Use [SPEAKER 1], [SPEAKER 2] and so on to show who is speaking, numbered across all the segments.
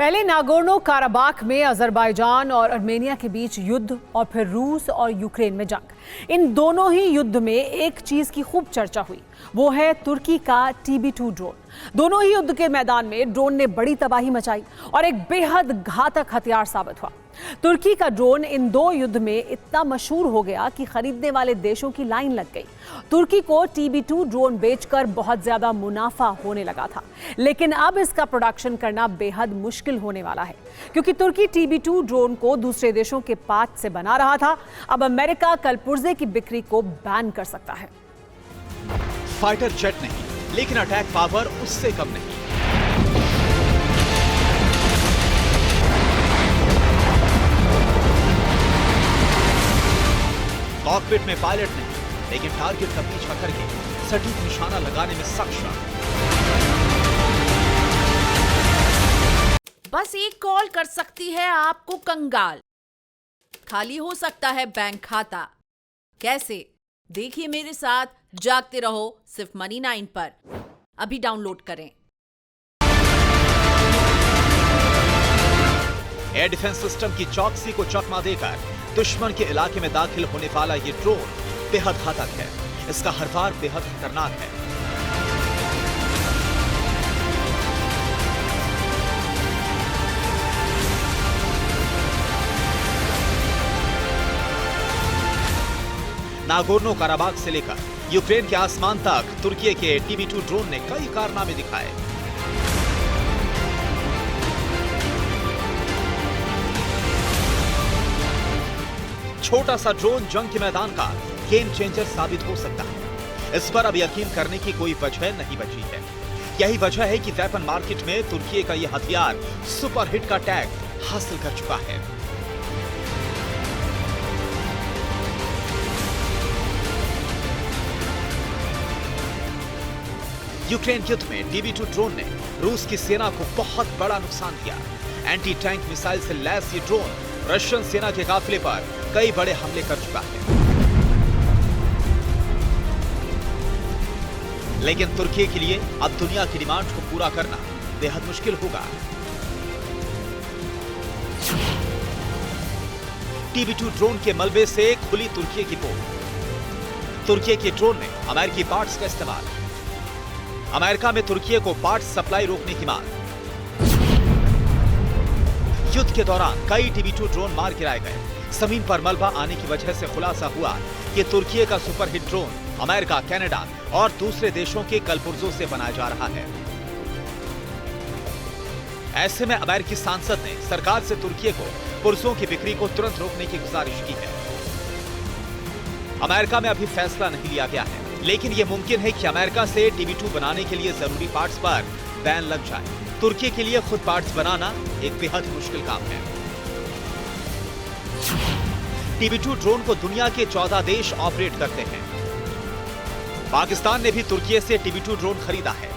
[SPEAKER 1] पहले Nagorno Karabakh में Azerbaijan और आर्मेनिया के बीच युद्ध और फिर रूस और यूक्रेन में जंग। इन दोनों ही युद्ध में एक चीज की खूब चर्चा हुई, वो है तुर्की का TB2 ड्रोन। दोनों ही युद्ध के मैदान में ड्रोन ने बड़ी तबाही मचाई और एक बेहद घातक हथियार साबित हुआ। तुर्की का ड्रोन इन दो युद्ध में इतना मशहूर हो गया कि खरीदने वाले देशों की लाइन लग गई। तुर्की को TB2 ड्रोन बेचकर बहुत ज्यादा मुनाफा होने लगा था, लेकिन अब इसका प्रोडक्शन करना बेहद मुश्किल होने वाला है, क्योंकि तुर्की TB2 ड्रोन को दूसरे देशों के पार्ट से बना रहा था। अब अमेरिका कल पुर्जे की बिक्री को बैन कर सकता है।
[SPEAKER 2] फाइटर जेट नहीं, लेकिन अटैक पावर उससे कम नहीं। कॉकपिट में पायलट नहीं, लेकिन टारगेट का पीछा करके सटीक निशाना लगाने में सक्षम।
[SPEAKER 3] बस एक कॉल कर सकती है आपको कंगाल। खाली हो सकता है बैंक खाता। कैसे? देखिए मेरे साथ, जागते रहो सिर्फ मनी9 पर। अभी डाउनलोड करें।
[SPEAKER 2] एयर डिफेंस सिस्टम की चौकसी को चकमा देकर दुश्मन के इलाके में दाखिल होने वाला ये ड्रोन बेहद घातक है। इसका हर वार बेहद खतरनाक है। नागोर्नो काराबाख से लेकर यूक्रेन के आसमान तक तुर्की के TB2 ड्रोन ने कई कारनामे दिखाए। छोटा सा ड्रोन जंग के मैदान का गेम चेंजर साबित हो सकता है। इस पर अब यकीन करने की कोई वजह नहीं बची है। यही वजह है कि वेपन मार्केट में तुर्की का यह हथियार सुपरहिट का टैग हासिल कर चुका है। यूक्रेन युद्ध में TB2 ड्रोन ने रूस की सेना को बहुत बड़ा नुकसान दिया। एंटी टैंक मिसाइल से लैस ये ड्रोन रशियन सेना के काफिले पर कई बड़े हमले कर चुका है। लेकिन तुर्की के लिए अब दुनिया की डिमांड को पूरा करना बेहद मुश्किल होगा। TB2 ड्रोन के मलबे से खुली तुर्की की पोल। तुर्की के ड्रोन ने अमेरिकी पार्ट्स का इस्तेमाल। अमेरिका में तुर्की को पार्ट्स सप्लाई रोकने की मांग। युद्ध के दौरान कई TB2 ड्रोन मार गिराए गए। जमीन पर मलबा आने की वजह से खुलासा हुआ कि तुर्की का सुपरहिट ड्रोन अमेरिका, कनाडा और दूसरे देशों के कलपुर्जों से बनाया जा रहा है। ऐसे में अमेरिकी सांसद ने सरकार से तुर्की को पुर्जों की बिक्री को तुरंत रोकने की गुजारिश की है। अमेरिका में अभी फैसला नहीं लिया गया है, लेकिन यह मुमकिन है कि अमेरिका से TB2 बनाने के लिए जरूरी पार्ट्स पर बैन लग जाए। तुर्की के लिए खुद पार्ट्स बनाना एक बेहद मुश्किल काम है। TB2 ड्रोन को दुनिया के 14 देश ऑपरेट करते हैं। पाकिस्तान ने भी तुर्की से TB2 ड्रोन खरीदा है।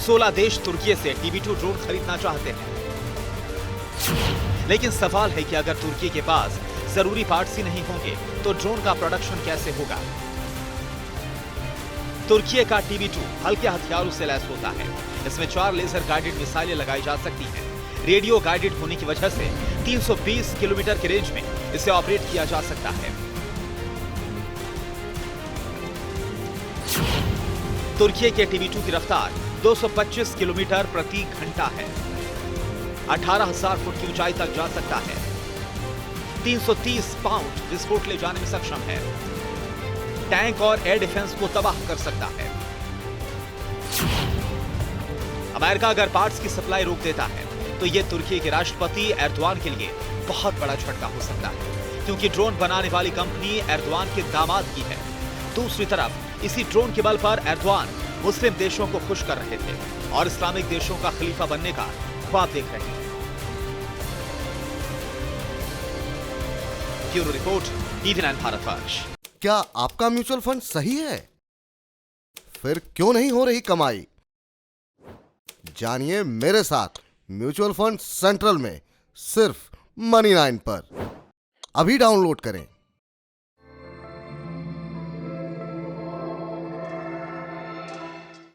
[SPEAKER 2] 16 देश तुर्की से TB2 ड्रोन खरीदना चाहते हैं। लेकिन सवाल है कि अगर तुर्की के पास जरूरी पार्ट्स ही नहीं होंगे तो ड्रोन का प्रोडक्शन कैसे होगा। तुर्की का TB2 हल्के हथियारों से लैस होता है। इसमें 4 लेजर गाइडेड मिसाइलें लगाई जा सकती हैं। रेडियो गाइडेड होने की वजह से 320 किलोमीटर की रेंज में इसे ऑपरेट किया जा सकता है। तुर्की के TB2 की रफ्तार 225 किलोमीटर प्रति घंटा है। 18,000 फुट की ऊंचाई तक जा सकता है। 330 पाउंड विस्फोट ले जाने में सक्षम है। टैंक और एयर डिफेंस को तबाह कर सकता है। अमेरिका अगर पार्ट्स की सप्लाई रोक देता है तो यह तुर्की के राष्ट्रपति एर्दोआन के लिए बहुत बड़ा झटका हो सकता है, क्योंकि ड्रोन बनाने वाली कंपनी एर्दोआन के दामाद की है। दूसरी तरफ इसी ड्रोन के बल पर एर्दोआन मुस्लिम देशों को खुश कर रहे थे और इस्लामिक देशों का खलीफा बनने का ख्वाब देख रहे हैं। Bureau report, TV9 Bharatvarsh.
[SPEAKER 4] क्या आपका म्यूचुअल फंड सही है? फिर क्यों नहीं हो रही कमाई? जानिए मेरे साथ म्यूचुअल फंड सेंट्रल में सिर्फ मनी9 पर। अभी डाउनलोड करें।